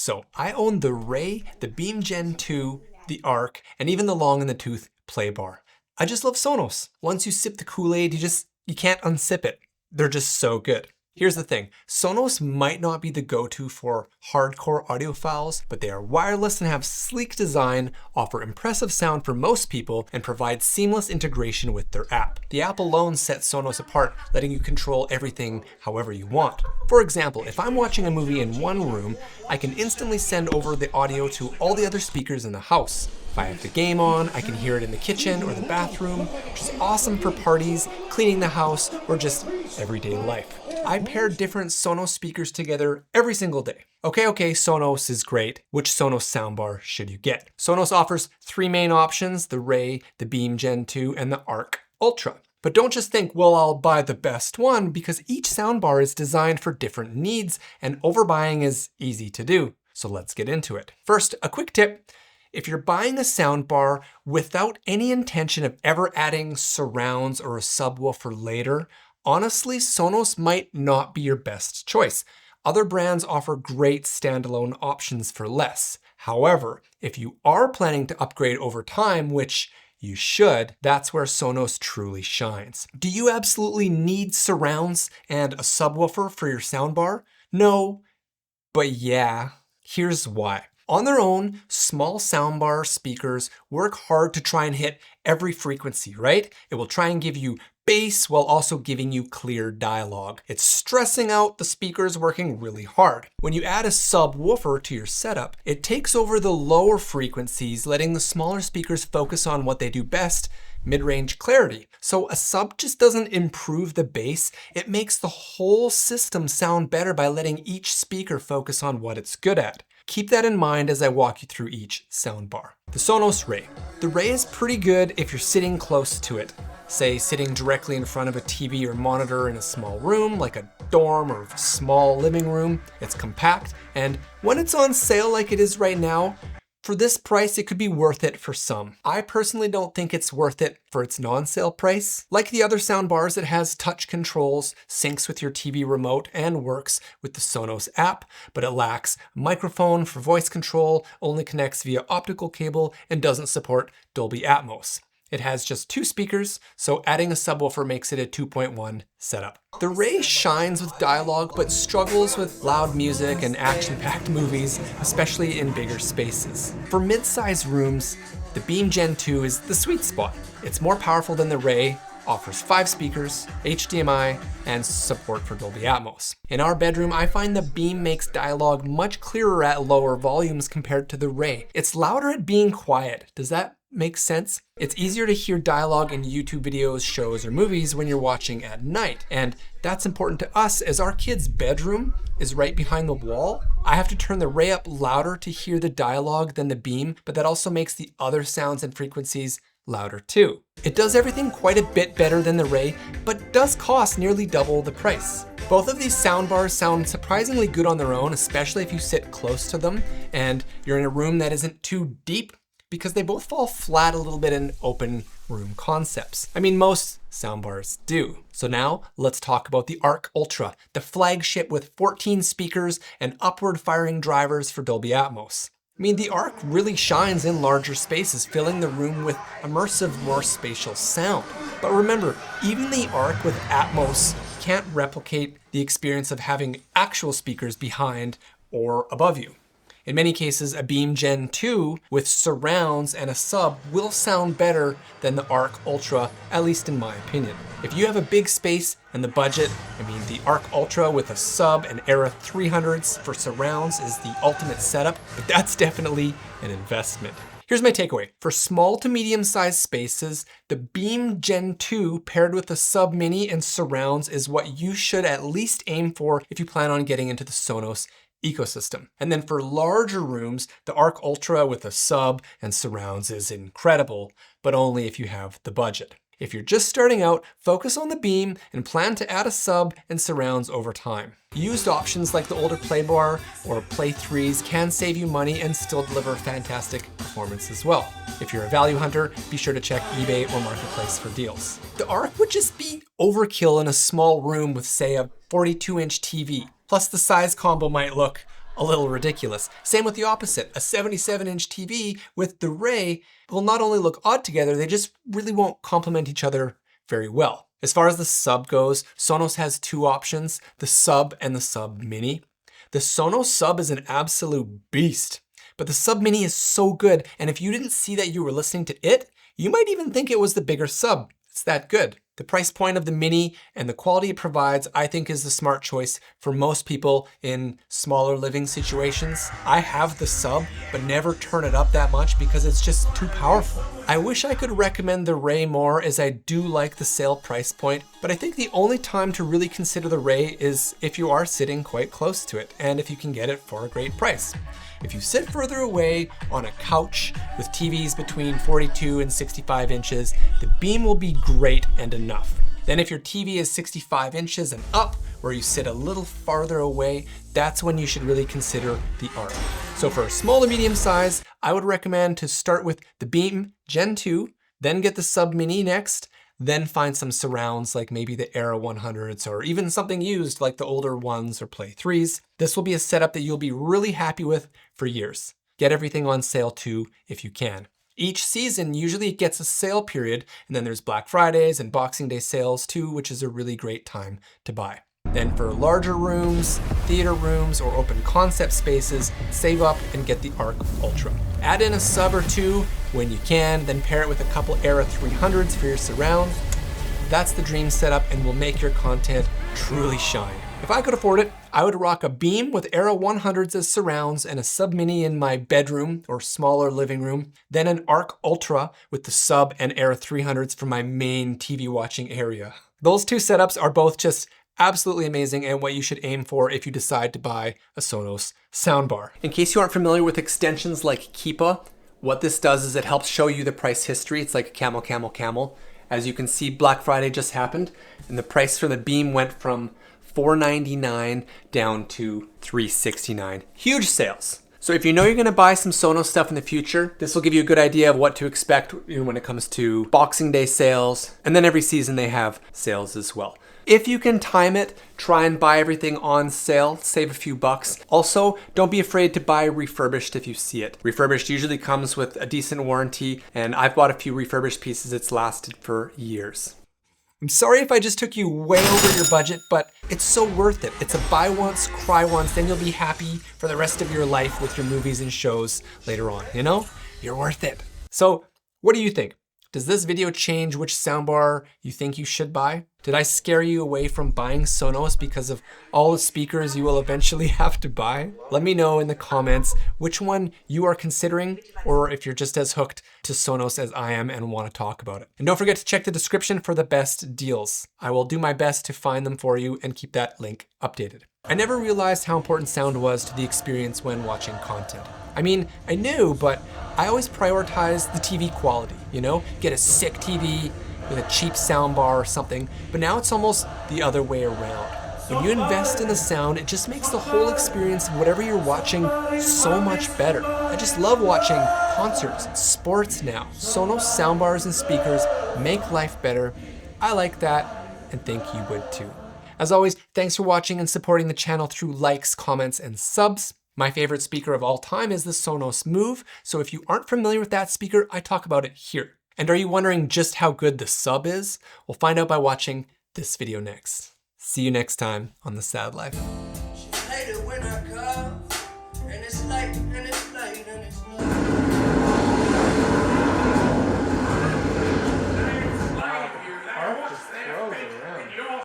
So I own the Ray, the Beam Gen 2, the Arc, and even the long in the tooth play bar. I just love Sonos. Once you sip the Kool-Aid, you can't unsip it. They're just so good. Here's the thing, Sonos might not be the go-to for hardcore audiophiles, but they are wireless and have sleek design, offer impressive sound for most people, and provide seamless integration with their app. The app alone sets Sonos apart, letting you control everything however you want. For example, if I'm watching a movie in one room, I can instantly send over the audio to all the other speakers in the house. If I have the game on, I can hear it in the kitchen or the bathroom, which is awesome for parties, cleaning the house, or just everyday life. I pair different Sonos speakers together every single day. Okay, Sonos is great. Which Sonos soundbar should you get? Sonos offers 3 main options, the Ray, the Beam Gen 2, and the Arc Ultra. But don't just think, well, I'll buy the best one, because each soundbar is designed for different needs, and overbuying is easy to do. So let's get into it. First, a quick tip. If you're buying a soundbar without any intention of ever adding surrounds or a subwoofer later, honestly, Sonos might not be your best choice. Other brands offer great standalone options for less. However, if you are planning to upgrade over time, which you should, that's where Sonos truly shines. Do you absolutely need surrounds and a subwoofer for your soundbar? No, but yeah, here's why. On their own, small soundbar speakers work hard to try and hit every frequency, right? It will try and give you bass while also giving you clear dialogue. It's stressing out the speakers working really hard. When you add a subwoofer to your setup, it takes over the lower frequencies, letting the smaller speakers focus on what they do best, mid-range clarity. So a sub just doesn't improve the bass, it makes the whole system sound better by letting each speaker focus on what it's good at. Keep that in mind as I walk you through each soundbar. The Sonos Ray. The Ray is pretty good if you're sitting close to it. Say sitting directly in front of a TV or monitor in a small room, like a dorm or small living room. It's compact, and when it's on sale like it is right now, for this price, it could be worth it for some. I personally don't think it's worth it for its non-sale price. Like the other soundbars, it has touch controls, syncs with your TV remote, and works with the Sonos app, but it lacks a microphone for voice control, only connects via optical cable, and doesn't support Dolby Atmos. It has just 2 speakers, so adding a subwoofer makes it a 2.1 setup. The Ray shines with dialogue, but struggles with loud music and action-packed movies, especially in bigger spaces. For mid-sized rooms, the Beam Gen 2 is the sweet spot. It's more powerful than the Ray, offers 5 speakers, HDMI, and support for Dolby Atmos. In our bedroom, I find the Beam makes dialogue much clearer at lower volumes compared to the Ray. It's louder at being quiet. Does that make sense? It's easier to hear dialogue in YouTube videos, shows, or movies when you're watching at night. And that's important to us as our kid's bedroom is right behind the wall. I have to turn the Ray up louder to hear the dialogue than the Beam, but that also makes the other sounds and frequencies louder too. It does everything quite a bit better than the Ray, but does cost nearly double the price. Both of these soundbars sound surprisingly good on their own, especially if you sit close to them and you're in a room that isn't too deep, because they both fall flat a little bit in open room concepts. I mean, most soundbars do. So now let's talk about the Arc Ultra, the flagship with 14 speakers and upward firing drivers for Dolby Atmos. I mean, the Arc really shines in larger spaces, filling the room with immersive, more spatial sound. But remember, even the Arc with Atmos can't replicate the experience of having actual speakers behind or above you. In many cases, a Beam Gen 2 with surrounds and a sub will sound better than the Arc Ultra, at least in my opinion. If you have a big space and the budget, the Arc Ultra with a sub and Era 300s for surrounds is the ultimate setup, but that's definitely an investment. Here's my takeaway. For small to medium-sized spaces, the Beam Gen 2 paired with a Sub Mini and surrounds is what you should at least aim for if you plan on getting into the Sonos ecosystem. And then for larger rooms, the Arc Ultra with a sub and surrounds is incredible, but only if you have the budget. If you're just starting out, focus on the Beam and plan to add a sub and surrounds over time. Used options like the older Playbar or Play 3s can save you money and still deliver fantastic performance as well. If you're a value hunter, be sure to check eBay or Marketplace for deals. The Arc would just be overkill in a small room with, say, a 42-inch TV. Plus the size combo might look a little ridiculous. Same with the opposite. A 77-inch TV with the Ray will not only look odd together, they just really won't complement each other very well. As far as the sub goes, Sonos has two options, the Sub and the Sub Mini. The Sonos Sub is an absolute beast, but the Sub Mini is so good, and if you didn't see that you were listening to it, you might even think it was the bigger sub. It's that good. The price point of the Mini and the quality it provides, I think, is the smart choice for most people in smaller living situations. I have the Sub, but never turn it up that much because it's just too powerful. I wish I could recommend the Ray more, as I do like the sale price point, but I think the only time to really consider the Ray is if you are sitting quite close to it and if you can get it for a great price. If you sit further away on a couch with TVs between 42 and 65 inches, the beam will be great and enough. Then if your TV is 65 inches and up, where you sit a little farther away, that's when you should really consider the Arc. So for a small to medium size, I would recommend to start with the Beam Gen 2, then get the Sub Mini next, then find some surrounds like maybe the Era 100s or even something used like the older ones or Play 3s. This will be a setup that you'll be really happy with for years. Get everything on sale too if you can. Each season usually gets a sale period, and then there's Black Fridays and Boxing Day sales too, which is a really great time to buy. Then for larger rooms, theater rooms, or open concept spaces, save up and get the Arc Ultra. Add in a sub or two when you can, then pair it with a couple Era 300s for your surround. That's the dream setup and will make your content truly shine. If I could afford it, I would rock a Beam with Era 100s as surrounds and a Sub Mini in my bedroom or smaller living room, then an Arc Ultra with the Sub and Era 300s for my main TV watching area. Those two setups are both just absolutely amazing and what you should aim for if you decide to buy a Sonos Soundbar. In case you aren't familiar with extensions like Keepa, what this does is it helps show you the price history. It's like a camel, camel, camel. As you can see, Black Friday just happened, and the price for the Beam went from $499 down to $369. Huge sales. So if you know you're gonna buy some Sonos stuff in the future, this will give you a good idea of what to expect when it comes to Boxing Day sales, and then every season they have sales as well. If you can time it, try and buy everything on sale, save a few bucks. Also, don't be afraid to buy refurbished if you see it. Refurbished usually comes with a decent warranty, and I've bought a few refurbished pieces. It's lasted for years. I'm sorry if I just took you way over your budget, but it's so worth it. It's a buy once, cry once, then you'll be happy for the rest of your life with your movies and shows later on, you know? You're worth it. So, what do you think? Does this video change which soundbar you think you should buy? Did I scare you away from buying Sonos because of all the speakers you will eventually have to buy? Let me know in the comments which one you are considering, or if you're just as hooked to Sonos as I am and want to talk about it. And don't forget to check the description for the best deals. I will do my best to find them for you and keep that link updated. I never realized how important sound was to the experience when watching content. I mean, I knew, but I always prioritized the TV quality, you know? Get a sick TV with a cheap soundbar or something, but now it's almost the other way around. When you invest in the sound, it just makes the whole experience of whatever you're watching so much better. I just love watching concerts, sports now. Sonos soundbars and speakers make life better. I like that, and think you would too. As always, thanks for watching and supporting the channel through likes, comments, and subs. My favorite speaker of all time is the Sonos Move, so if you aren't familiar with that speaker, I talk about it here. And are you wondering just how good the Sub is? We'll find out by watching this video next. See you next time on The Sad Life.